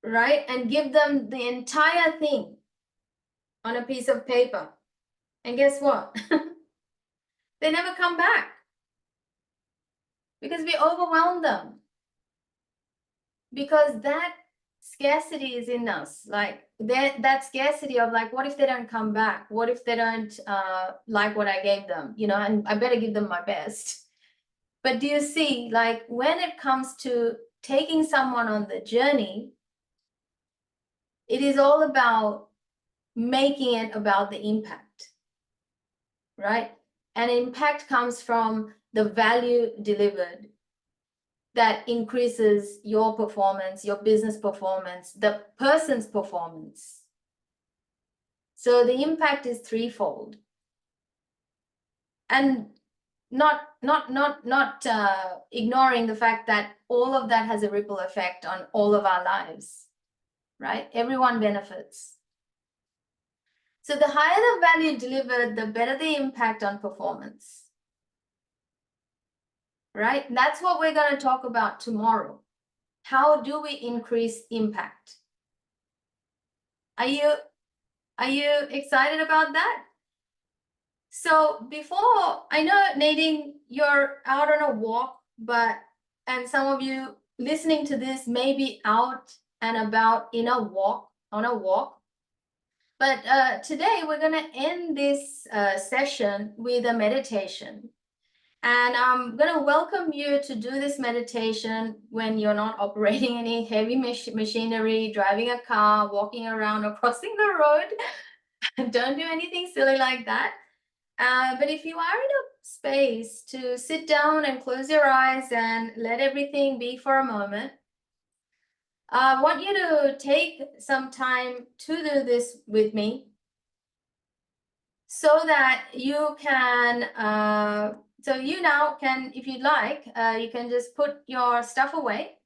right? And give them the entire thing on a piece of paper. And guess what? They never come back because we overwhelm them. Because that scarcity is in us, like that scarcity of like, what if they don't come back? What if they don't like what I gave them? You know, and I better give them my best. But do you see, like when it comes to taking someone on the journey, it is all about making it about the impact, right? And impact comes from the value delivered that increases your performance, your business performance, the person's performance. So the impact is threefold. And not ignoring the fact that all of that has a ripple effect on all of our lives, right? Everyone benefits. So the higher the value delivered, the better the impact on performance, right? That's what we're going to talk about tomorrow. How do we increase impact? Are you excited about that? So before, I know, Nadine, you're out on a walk, and some of you listening to this may be out and about on a walk. But today we're going to end this session with a meditation. And I'm going to welcome you to do this meditation when you're not operating any heavy machinery, driving a car, walking around, or crossing the road. Don't do anything silly like that. But if you are in a space to sit down and close your eyes and let everything be for a moment, I want you to take some time to do this with me so that you can, so you now can, if you'd like, you can just put your stuff away.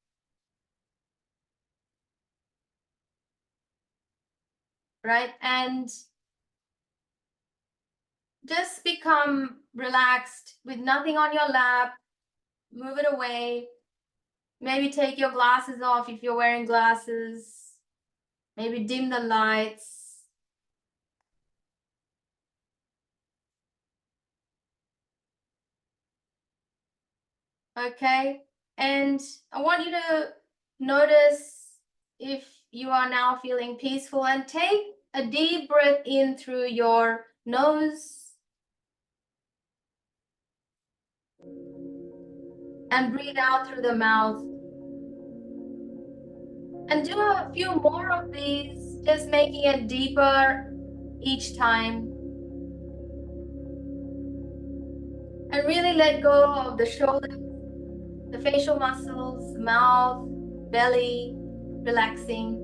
Right? And just become relaxed with nothing on your lap. Move it away. Maybe take your glasses off if you're wearing glasses. Maybe dim the lights. Okay. And I want you to notice if you are now feeling peaceful, and take a deep breath in through your nose and breathe out through the mouth. And do a few more of these, just making it deeper each time. And really let go of the shoulders, the facial muscles, mouth, belly, relaxing.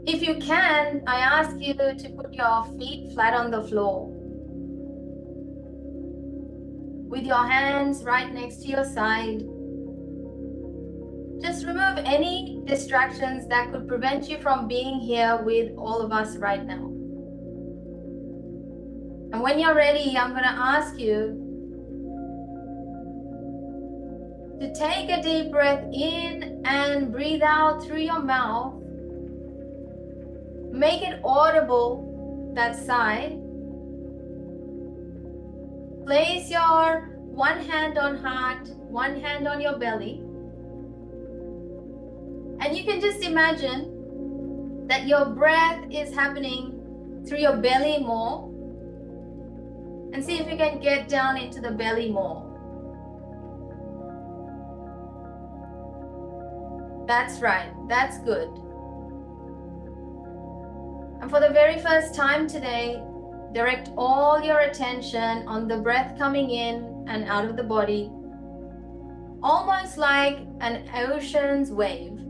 If you can, I ask you to put your feet flat on the floor, with your hands right next to your side. Just remove any distractions that could prevent you from being here with all of us right now. And when you're ready, I'm going to ask you to take a deep breath in and breathe out through your mouth. Make it audible, that sigh. Place your one hand on heart, one hand on your belly. And you can just imagine that your breath is happening through your belly more. And see if you can get down into the belly more. That's right. That's good. And for the very first time today, direct all your attention on the breath coming in and out of the body, almost like an ocean's wave.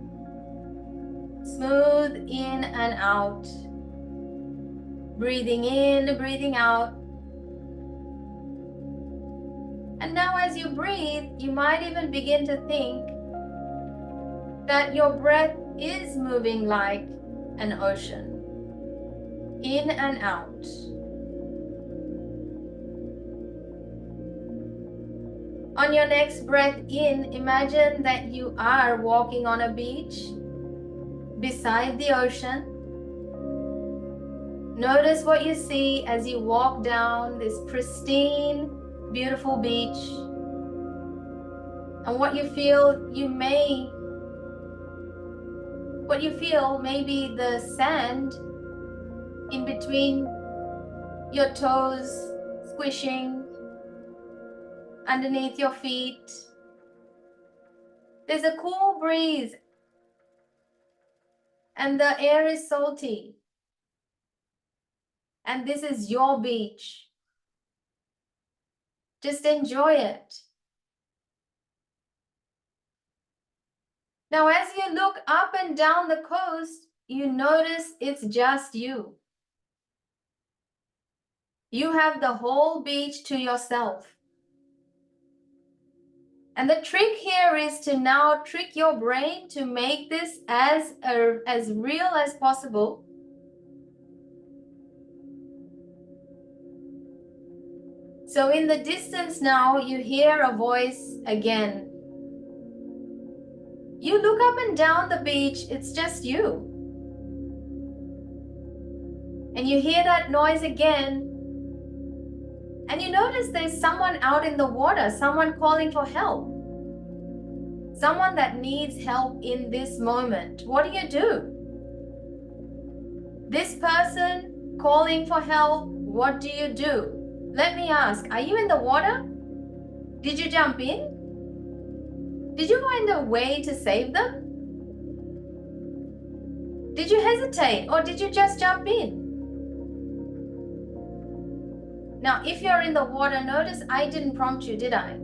Smooth in and out. Breathing in, breathing out. And now as you breathe, you might even begin to think that your breath is moving like an ocean. In and out. On your next breath in, imagine that you are walking on a beach beside the ocean. Notice what you see as you walk down this pristine, beautiful beach. And what you feel, may be the sand in between your toes squishing underneath your feet. There's a cool breeze and the air is salty. And this is your beach. Just enjoy it. Now, as you look up and down the coast, you notice it's just you. You have the whole beach to yourself. And the trick here is to now trick your brain to make this as real as possible. So in the distance now, you hear a voice again. You look up and down the beach, it's just you. And you hear that noise again. And you notice there's someone out in the water, someone calling for help. Someone that needs help in this moment. What do? This person calling for help, what do you do? Let me ask, are you in the water? Did you jump in? Did you find a way to save them? Did you hesitate or did you just jump in? Now, if you're in the water, notice I didn't prompt you, did I?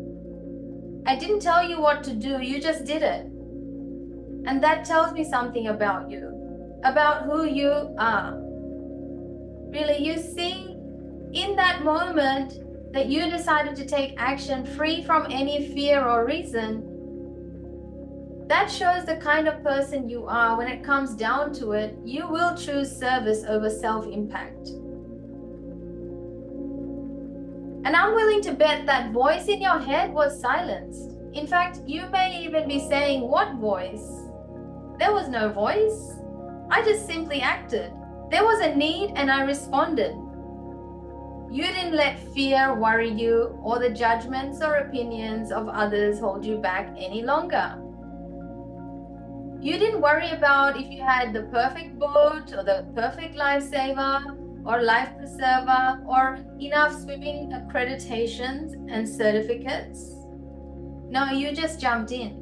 I didn't tell you what to do, you just did it. And that tells me something about you, about who you are. Really, you see in that moment that you decided to take action free from any fear or reason, that shows the kind of person you are. When it comes down to it, you will choose service over self-impact. And I'm willing to bet that voice in your head was silenced. In fact, you may even be saying, what voice? There was no voice. I just simply acted. There was a need and I responded. You didn't let fear worry you or the judgments or opinions of others hold you back any longer. You didn't worry about if you had the perfect boat or the perfect lifesaver or life preserver or enough swimming accreditations and certificates. No, you just jumped in.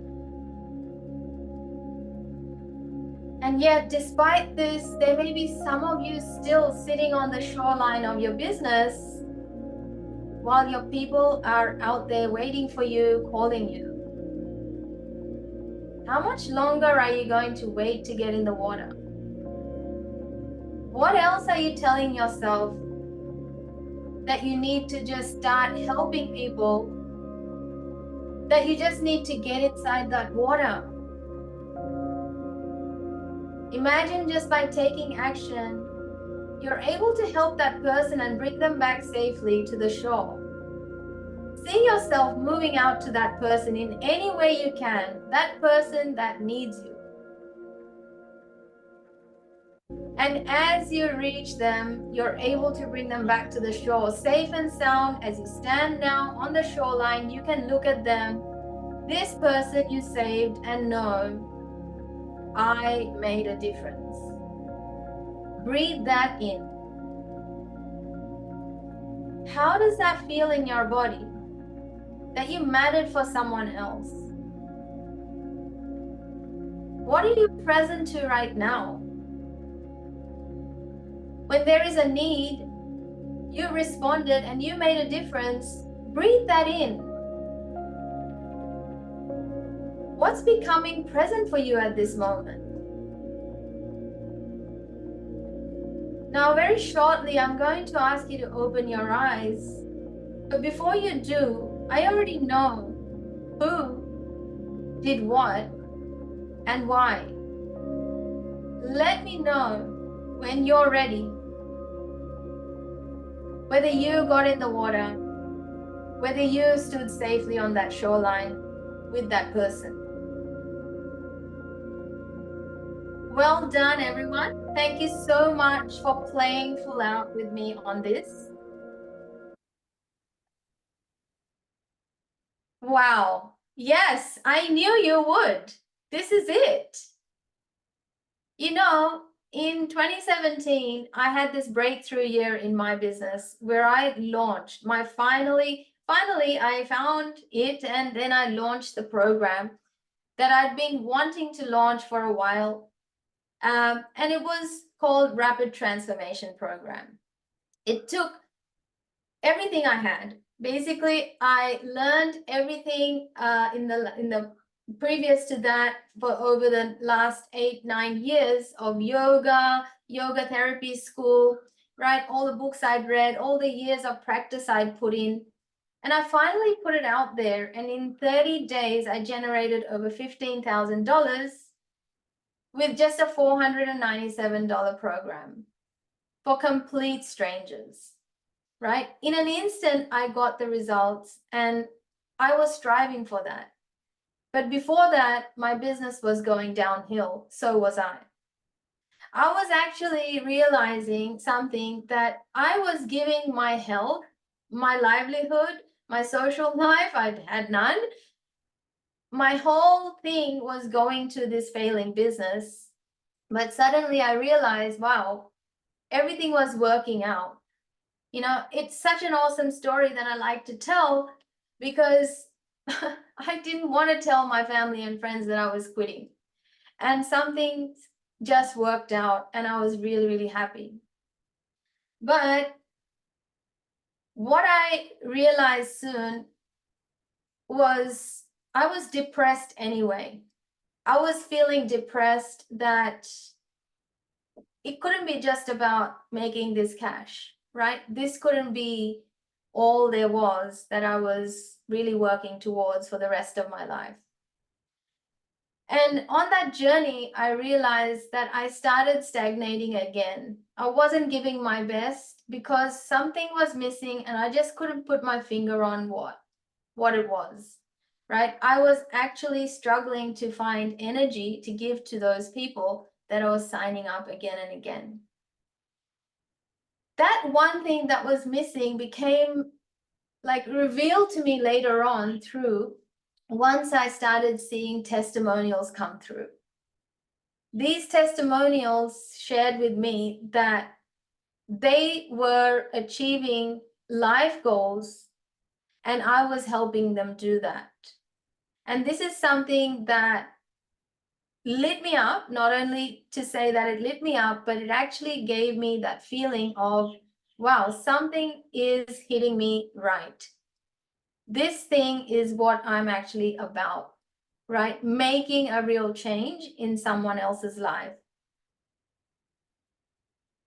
And yet, despite this, there may be some of you still sitting on the shoreline of your business while your people are out there waiting for you, calling you. How much longer are you going to wait to get in the water? What else are you telling yourself that you need to just start helping people, that you just need to get inside that water? Imagine just by taking action, you're able to help that person and bring them back safely to the shore. See yourself moving out to that person in any way you can, that person that needs you. And as you reach them, you're able to bring them back to the shore, safe and sound. As you stand now on the shoreline, you can look at them, this person you saved, and know, I made a difference. Breathe that in. How does that feel in your body? That you mattered for someone else? What are you present to right now? When there is a need, you responded and you made a difference. Breathe that in. What's becoming present for you at this moment? Now, very shortly, I'm going to ask you to open your eyes. But before you do, I already know who did what and why. Let me know when you're ready. Whether you got in the water, whether you stood safely on that shoreline with that person. Well done, everyone. Thank you so much for playing full out with me on this. Wow. Yes, I knew you would. This is it. You know, in 2017, I had this breakthrough year in my business where I launched my finally I found it, and then I launched the program that I'd been wanting to launch for a while. And it was called Rapid Transformation Program. It took everything I had. Basically, I learned everything in the previous to that for over the last 8-9 years of yoga therapy school, right? All the books I'd read, all the years of practice I'd put in. And I finally put it out there. And in 30 days, I generated over $15,000 with just a $497 program for complete strangers, right? In an instant, I got the results, and I was striving for that. But before that, my business was going downhill. So was I. I was actually realizing something, that I was giving my health, my livelihood, my social life, I had none. My whole thing was going to this failing business. But suddenly I realized, wow, everything was working out. You know, it's such an awesome story that I like to tell, because I didn't want to tell my family and friends that I was quitting. And something just worked out, and I was really, really happy. But what I realized soon was I was depressed anyway. I was feeling depressed that it couldn't be just about making this cash, right? This couldn't be all there was that I was really working towards for the rest of my life. And on that journey, I realized that I started stagnating again. I wasn't giving my best because something was missing, and I just couldn't put my finger on what it was, right? I was actually struggling to find energy to give to those people that I was signing up again and again. That one thing that was missing became like revealed to me later on through once I started seeing testimonials come through. These testimonials shared with me that they were achieving life goals, and I was helping them do that. And this is something that lit me up, not only to say that it lit me up, but it actually gave me that feeling of, wow, something is hitting me right. This thing is what I'm actually about, right? Making a real change in someone else's life.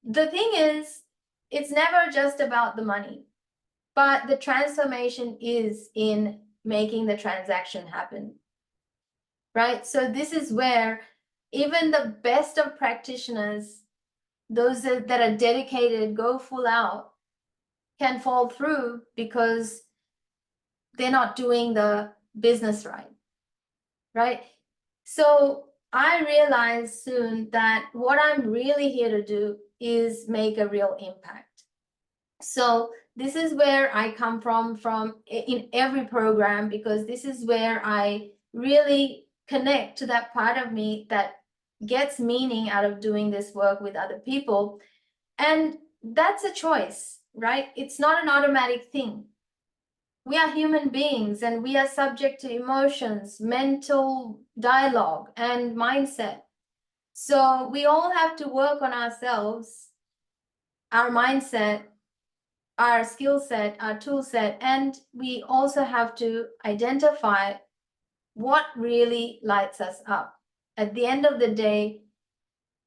The thing is, it's never just about the money, but the transformation is in making the transaction happen, right? So this is where even the best of practitioners, those that are dedicated, go full out, can fall through because they're not doing the business right, right? So I realized soon that what I'm really here to do is make a real impact. So this is where I come from in every program, because this is where I really connect to that part of me that gets meaning out of doing this work with other people. And that's a choice, right? It's not an automatic thing. We are human beings, and we are subject to emotions, mental dialogue, and mindset. So we all have to work on ourselves, our mindset, our skill set, our tool set, and we also have to identify what really lights us up. At the end of the day,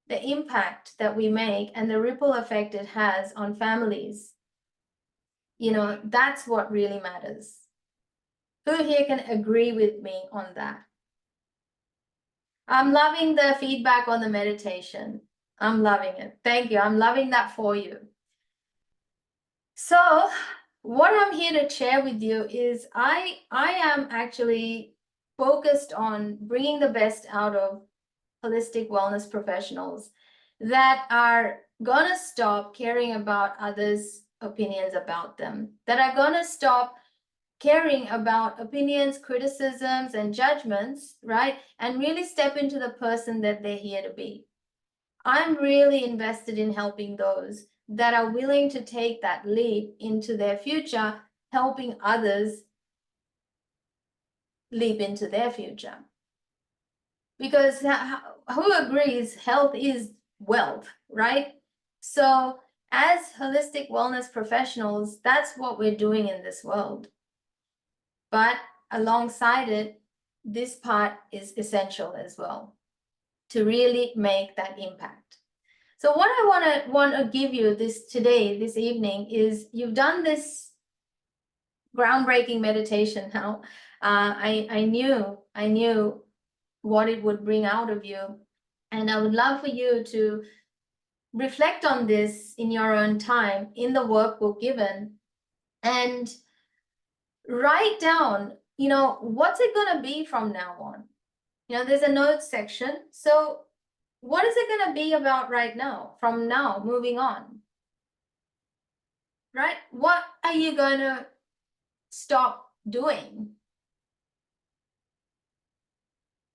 the impact that we make and the ripple effect it has on families, you know, that's what really matters. Who here can agree with me on that? I'm loving the feedback on the meditation. I'm loving it. Thank you. I'm loving that for you. So what I'm here to share with you is I am actually focused on bringing the best out of holistic wellness professionals that are gonna stop caring about others' opinions about them, that are gonna stop caring about opinions, criticisms, and judgments, right? And really step into the person that they're here to be. I'm really invested in helping those that are willing to take that leap into their future, helping others leap into their future. Because who agrees health is wealth, right? So as holistic wellness professionals, that's what we're doing in this world. But alongside it, this part is essential as well to really make that impact. So what I want to give you this evening is you've done this groundbreaking meditation now. I knew what it would bring out of you, and I would love for you to reflect on this in your own time in the workbook given, and write down, what's it going to be from now on. There's a notes section. So what is it going to be about right now, from now moving on? Right? What are you going to stop doing?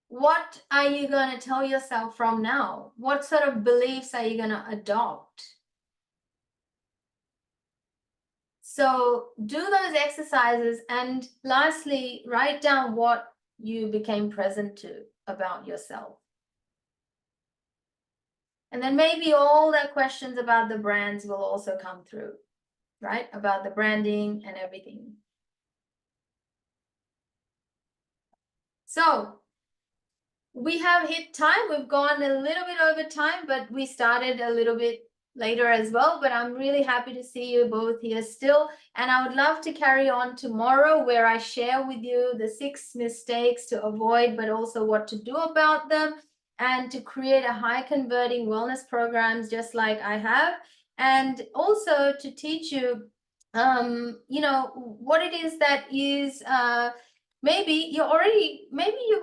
What are you going to tell yourself from now? What sort of beliefs are you going to adopt? So do those exercises, and lastly, write down what you became present to about yourself. And then maybe all the questions about the brands will also come through, right? About the branding and everything. So we have hit time. We've gone a little bit over time, but we started a little bit later as well. But I'm really happy to see you both here still. And I would love to carry on tomorrow, where I share with you the 6 mistakes to avoid, but also what to do about them, and to create a high converting wellness programs just like I have. And also to teach you, what it is that is, maybe you've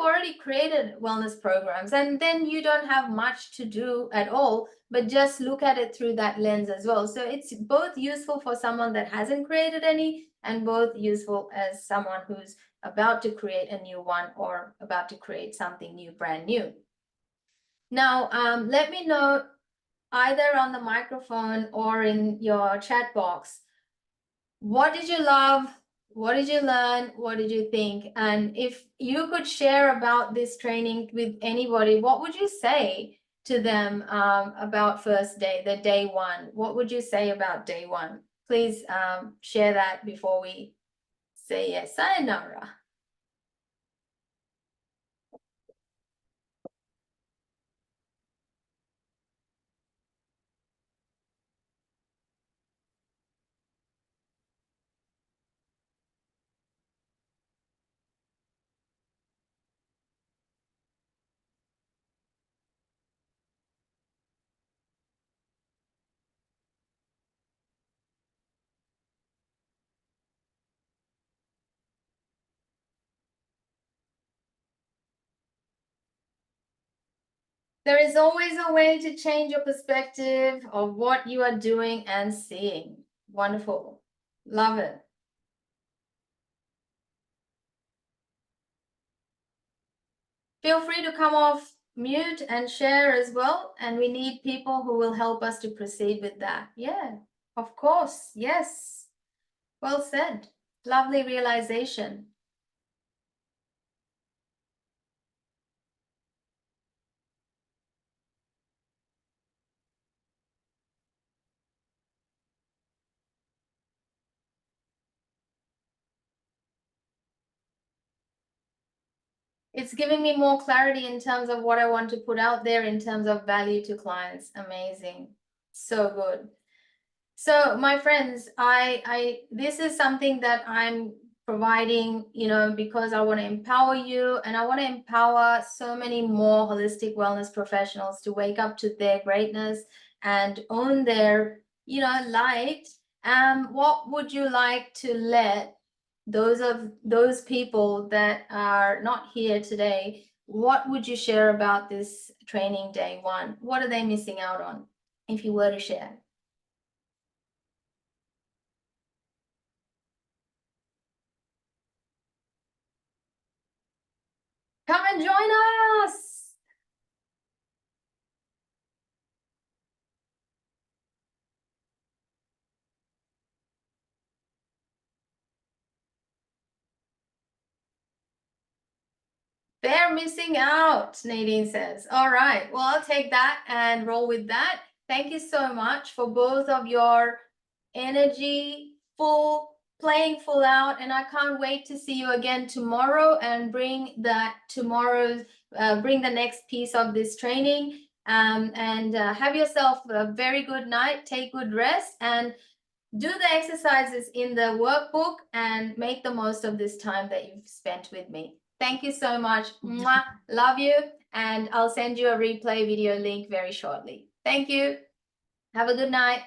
already created wellness programs, and then you don't have much to do at all, but just look at it through that lens as well. So it's both useful for someone that hasn't created any, and both useful as someone who's about to create a new one, or about to create something new, brand new. Now, let me know either on the microphone or in your chat box, what did you love? What did you learn? What did you think? And if you could share about this training with anybody, what would you say to them about first day, the day one? What would you say about day one? Please share that before we say yes, sayonara. There is always a way to change your perspective of what you are doing and seeing. Wonderful. Love it. Feel free to come off mute and share as well. And we need people who will help us to proceed with that. Yeah, of course. Yes. Well said. Lovely realization. It's giving me more clarity in terms of what I want to put out there in terms of value to clients. Amazing. So good. So my friends, this is something that I'm providing, because I want to empower you, and I want to empower so many more holistic wellness professionals to wake up to their greatness and own their, light. What would you like to let those people that are not here today, what would you share about this training day one? What are they missing out on, if you were to share? Come and join us. They're missing out, Nadine says. All right, well, I'll take that and roll with that. Thank you so much for both of your energy, playing full out, and I can't wait to see you again tomorrow and bring the next piece of this training. Have yourself a very good night, take good rest, and do the exercises in the workbook and make the most of this time that you've spent with me. Thank you so much. Mwah. Love you. And I'll send you a replay video link very shortly. Thank you. Have a good night.